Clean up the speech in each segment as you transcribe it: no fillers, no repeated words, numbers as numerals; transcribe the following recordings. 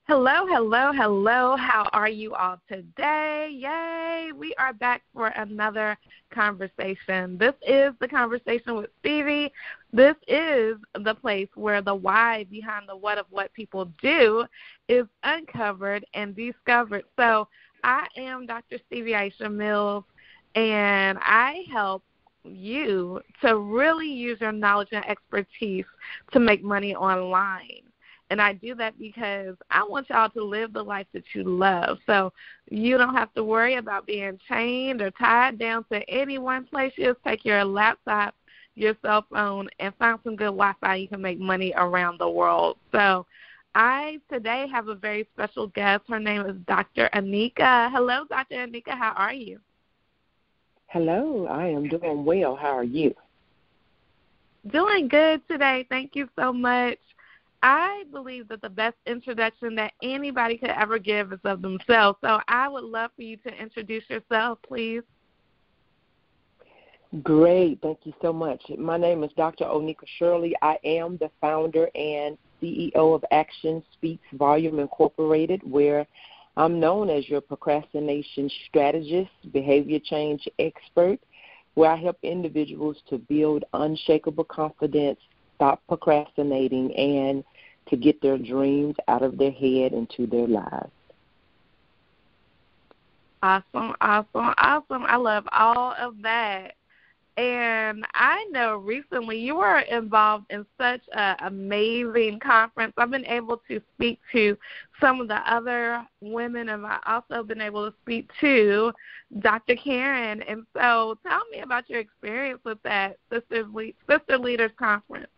Hello, hello, hello. How are you all today? Yay! We are back for another conversation. This is the Conversation with Stevie. This is the place where the why behind the what of what people do is uncovered and discovered. So I am Dr. Stevie Aisha Mills, and I help you to really use your knowledge and expertise to make money online. And I do that because I want y'all to live the life that you love. So you don't have to worry about being chained or tied down to any one place. You just take your laptop, your cell phone, and find some good Wi-Fi. You can make money around the world. So I today have a very special guest. Her name is Dr. Anika. Hello, Dr. Anika. How are you? Hello. I am doing well. How are you? Doing good today. Thank you so much. I believe that the best introduction that anybody could ever give is of themselves. So I would love for you to introduce yourself, please. Great. Thank you so much. My name is Dr. Onika Shirley. I am the founder and CEO of Action Speaks Volume Incorporated, where I'm known as your procrastination strategist, behavior change expert, where I help individuals to build unshakable confidence, stop procrastinating, and to get their dreams out of their head into their lives. Awesome, awesome, awesome. I love all of that. And I know recently you were involved in such an amazing conference. I've been able to speak to some of the other women, and I've also been able to speak to Dr. Karen. And so tell me about your experience with that Sister Leaders Conference.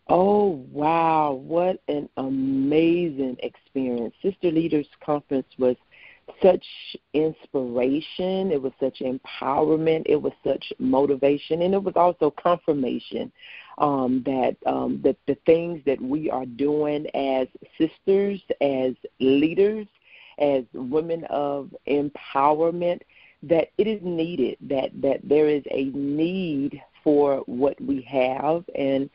Oh, wow. What an amazing experience. Sister Leaders Conference was such inspiration. It was such empowerment. It was such motivation. And it was also confirmation that the things that we are doing as sisters, as leaders, as women of empowerment, that it is needed, that there is a need for what we have, and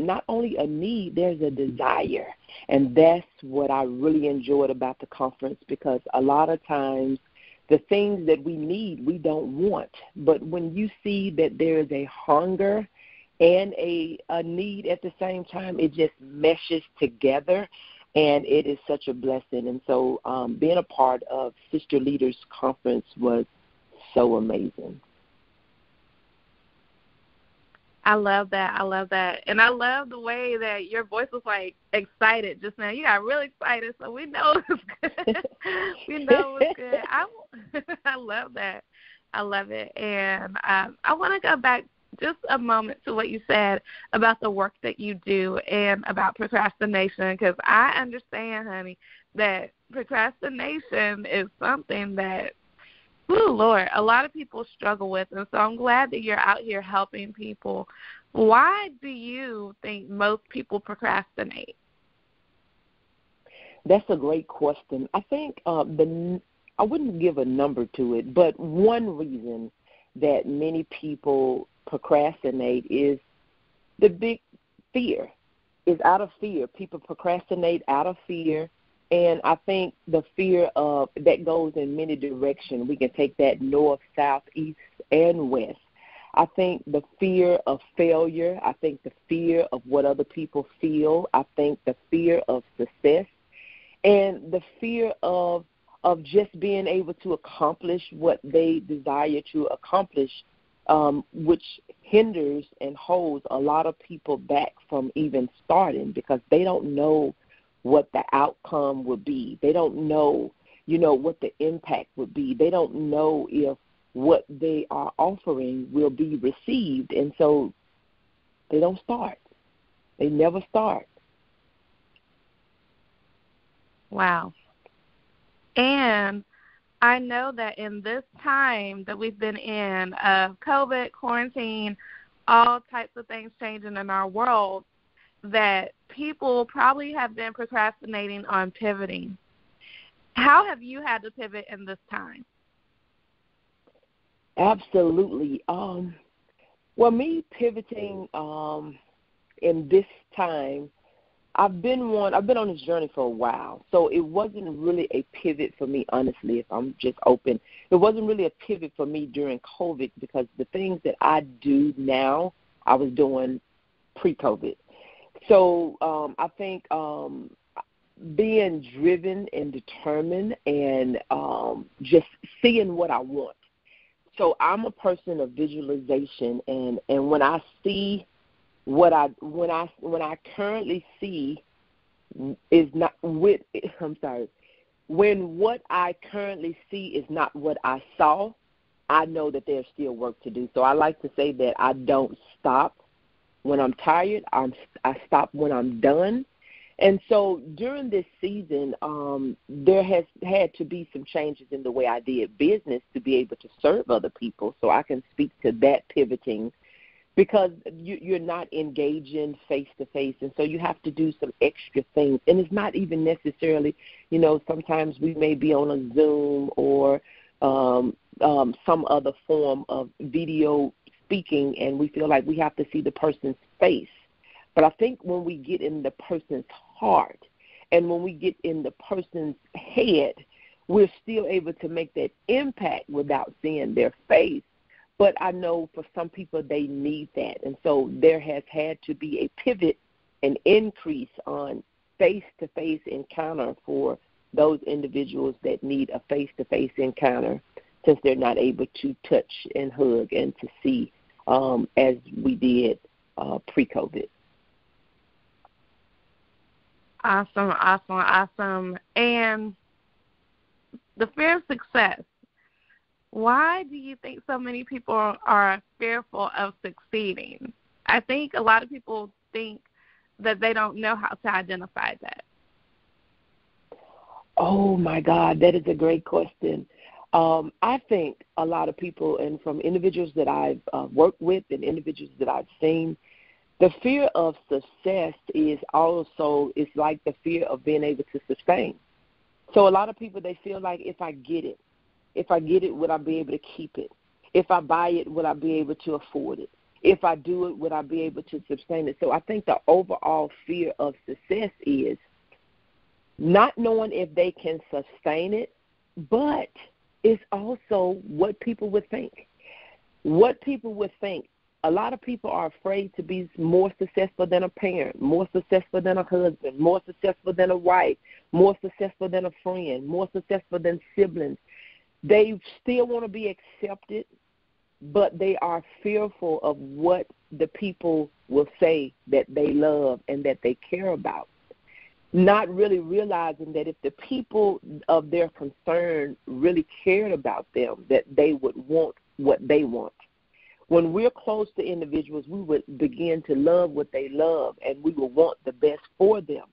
not only a need, there's a desire. And that's what I really enjoyed about the conference, because a lot of times the things that we need, we don't want. But when you see that there is a hunger and a need at the same time, it just meshes together, and it is such a blessing. And so being a part of Sister Leaders Conference was so amazing. I love that. I love that. And I love the way that your voice was, like, excited just now. You got really excited, so we know it's good. We know it's good. I love that. I love it. And I want to go back just a moment to what you said about the work that you do and about procrastination, because I understand, honey, that procrastination is something that, ooh, Lord, a lot of people struggle with, and so I'm glad that you're out here helping people. Why do you think most people procrastinate? That's a great question. I think I wouldn't give a number to it, but one reason that many people procrastinate is the big fear. Is out of fear. People procrastinate out of fear. And I think the fear of that goes in many directions. We can take that north, south, east, and west. I think the fear of failure. I think the fear of what other people feel. I think the fear of success, and the fear of just being able to accomplish what they desire to accomplish, which hinders and holds a lot of people back from even starting, because they don't know what the outcome would be. They don't know, what the impact would be. They don't know if what they are offering will be received, and so they don't start. They never start. Wow. And I know that in this time that we've been in, COVID, quarantine, all types of things changing in our world, that people probably have been procrastinating on pivoting. How have you had to pivot in this time? Absolutely. Well, me pivoting in this time, I've been on this journey for a while, so it wasn't really a pivot for me, honestly, if I'm just open. It wasn't really a pivot for me during COVID because the things that I do now, I was doing pre-COVID. So I think being driven and determined and just seeing what I want. So I'm a person of visualization, and when I see when I currently see is not with when what I currently see is not what I saw, I know that there's still work to do. So I like to say that I don't stop when I'm tired. I stop when I'm done. And so during this season, there has had to be some changes in the way I did business to be able to serve other people. So I can speak to that pivoting because you're not engaging face-to-face, and so you have to do some extra things. And it's not even necessarily, sometimes we may be on a Zoom or some other form of video speaking, and we feel like we have to see the person's face. But I think when we get in the person's heart and when we get in the person's head, we're still able to make that impact without seeing their face. But I know for some people they need that. And so there has had to be a pivot, an increase on face-to-face encounter for those individuals that need a face-to-face encounter since they're not able to touch and hug and to see as we did pre-COVID. Awesome. And the fear of success, why do you think so many people are fearful of succeeding? I think a lot of people think that they don't know how to identify that. Oh, my God, that is a great question. I think a lot of people, and from individuals that I've worked with and individuals that I've seen, the fear of success is like the fear of being able to sustain. So a lot of people, they feel like if I get it, would I be able to keep it? If I buy it, would I be able to afford it? If I do it, would I be able to sustain it? So I think the overall fear of success is not knowing if they can sustain it, but it's also what people would think. What people would think. A lot of people are afraid to be more successful than a parent, more successful than a husband, more successful than a wife, more successful than a friend, more successful than siblings. They still want to be accepted, but they are fearful of what the people will say that they love and that they care about, not really realizing that if the people of their concern really cared about them, that they would want what they want. When we're close to individuals, we would begin to love what they love, and we will want the best for them.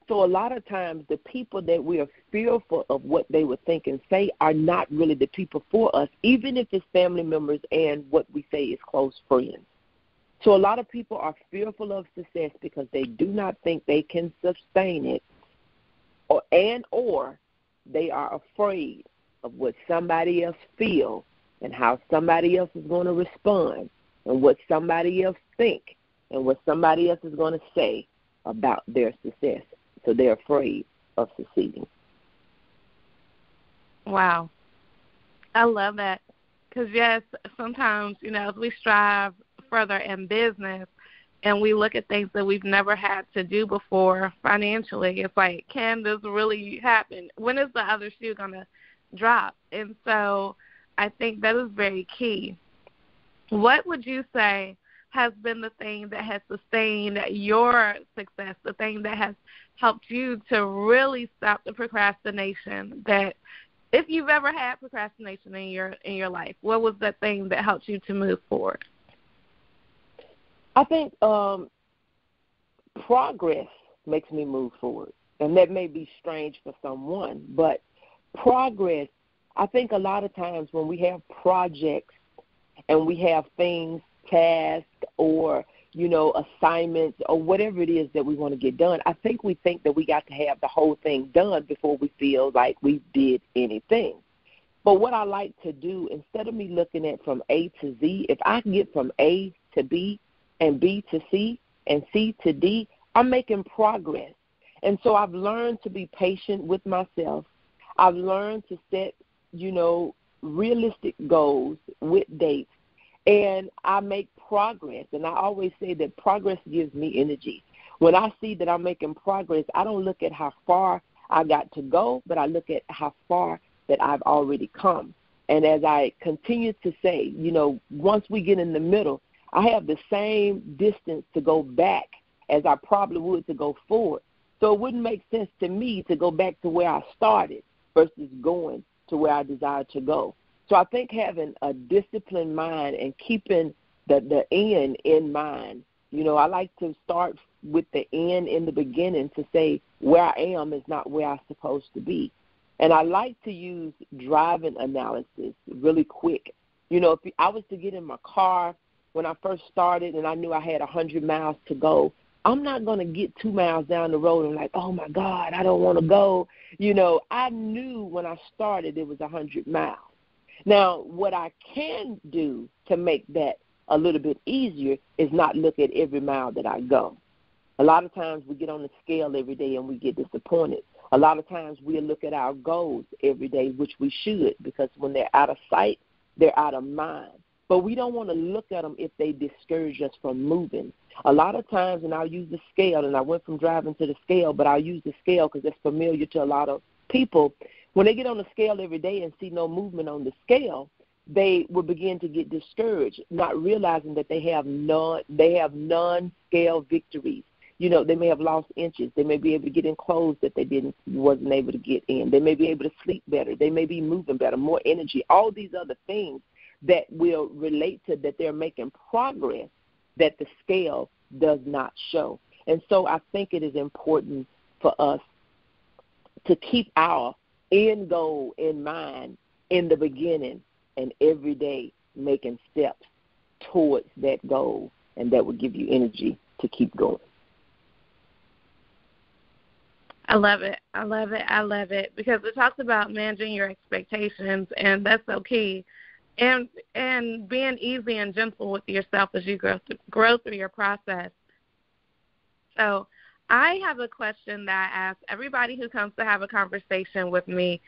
So a lot of times the people that we are fearful of what they would think and say are not really the people for us, even if it's family members and what we say is close friends. So a lot of people are fearful of success because they do not think they can sustain it, or they are afraid of what somebody else feels and how somebody else is going to respond and what somebody else think and what somebody else is going to say about their success. So they're afraid of succeeding. Wow. I love that. Because, yes, sometimes, as we strive further in business and we look at things that we've never had to do before financially, it's like, can this really happen? When is the other shoe going to drop? And so I think that is very key. What would you say has been the thing that has sustained your success, the thing that has helped you to really stop the procrastination? That if you've ever had procrastination in your life, what was that thing that helped you to move forward? I think progress makes me move forward, and that may be strange for someone, but progress, I think a lot of times when we have projects and we have things, tasks, or, assignments or whatever it is that we want to get done, I think we think that we got to have the whole thing done before we feel like we did anything. But what I like to do, instead of me looking at from A to Z, if I can get from A to B and B to C and C to D, I'm making progress. And so I've learned to be patient with myself. I've learned to set, realistic goals with dates. And I make progress. And I always say that progress gives me energy. When I see that I'm making progress, I don't look at how far I got to go, but I look at how far that I've already come. And as I continue to say, once we get in the middle, I have the same distance to go back as I probably would to go forward. So it wouldn't make sense to me to go back to where I started versus going to where I desire to go. So I think having a disciplined mind and keeping the end in mind, I like to start with the end in the beginning to say where I am is not where I'm supposed to be. And I like to use driving analysis really quick. If I was to get in my car when I first started and I knew I had 100 miles to go, I'm not going to get 2 miles down the road and like, oh, my God, I don't want to go. I knew when I started it was 100 miles. Now, what I can do to make that a little bit easier is not look at every mile that I go. A lot of times we get on the scale every day and we get disappointed. A lot of times we'll look at our goals every day, which we should, because when they're out of sight, they're out of mind. But we don't want to look at them if they discourage us from moving. A lot of times, and I'll use the scale, and I went from driving to the scale, but I'll use the scale because it's familiar to a lot of people. When they get on the scale every day and see no movement on the scale, they will begin to get discouraged, not realizing that they have non-scale victories. They may have lost inches. They may be able to get in clothes that they wasn't able to get in. They may be able to sleep better. They may be moving better, more energy, all these other things that will relate to that they're making progress that the scale does not show. And so I think it is important for us to keep our end goal in mind in the beginning and every day making steps towards that goal, and that will give you energy to keep going. I love it. I love it. I love it because it talks about managing your expectations, and that's so key. And being easy and gentle with yourself as you grow through your process. So I have a question that I ask everybody who comes to have a conversation with me,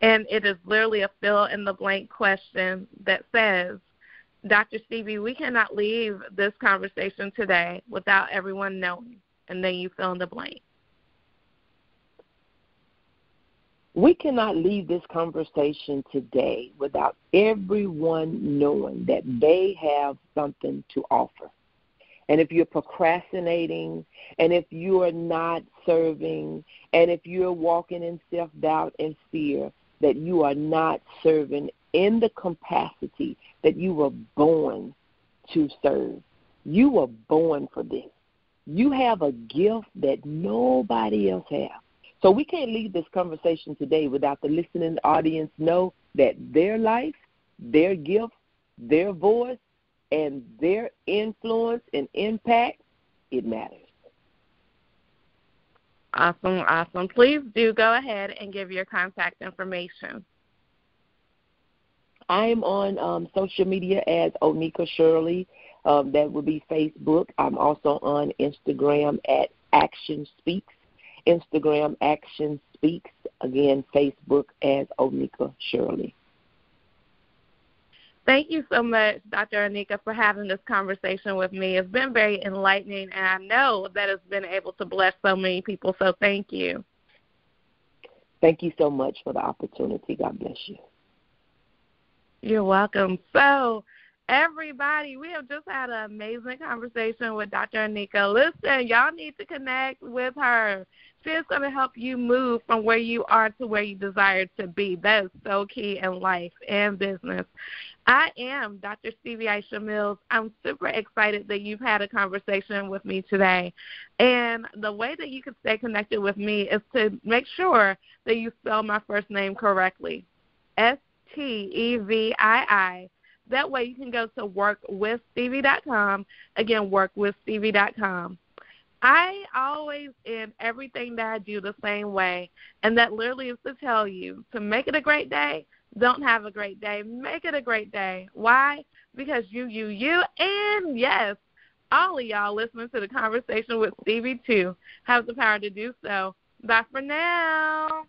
and it is literally a fill-in-the-blank question that says, Dr. Stevie, we cannot leave this conversation today without everyone knowing, and then you fill in the blank. We cannot leave this conversation today without everyone knowing that they have something to offer. And if you're procrastinating, and if you are not serving, and if you're walking in self-doubt and fear, that you are not serving in the capacity that you were born to serve. You were born for this. You have a gift that nobody else has. So we can't leave this conversation today without the listening audience know that their life, their gift, their voice, and their influence and impact, it matters. Awesome, awesome. Please do go ahead and give your contact information. I'm on social media as Onika Shirley. That would be Facebook. I'm also on Instagram at Action Speaks. Instagram Action Speaks. Again, Facebook as Onika Shirley. Thank you so much, Dr. Onika, for having this conversation with me. It's been very enlightening, and I know that it's been able to bless so many people, so thank you. Thank you so much for the opportunity. God bless you. You're welcome. So, everybody, we have just had an amazing conversation with Dr. Onika. Listen, y'all need to connect with her. She's going to help you move from where you are to where you desire to be. That is so key in life and business. I am Dr. Stevie Aisha Mills. I'm super excited that you've had a conversation with me today. And the way that you can stay connected with me is to make sure that you spell my first name correctly, Stevii. That way you can go to workwithstevie.com. Again, workwithstevie.com. I always end everything that I do the same way, and that literally is to tell you to make it a great day. Don't have a great day. Make it a great day. Why? Because you, and yes, all of y'all listening to the conversation with Stevie too have the power to do so. Bye for now.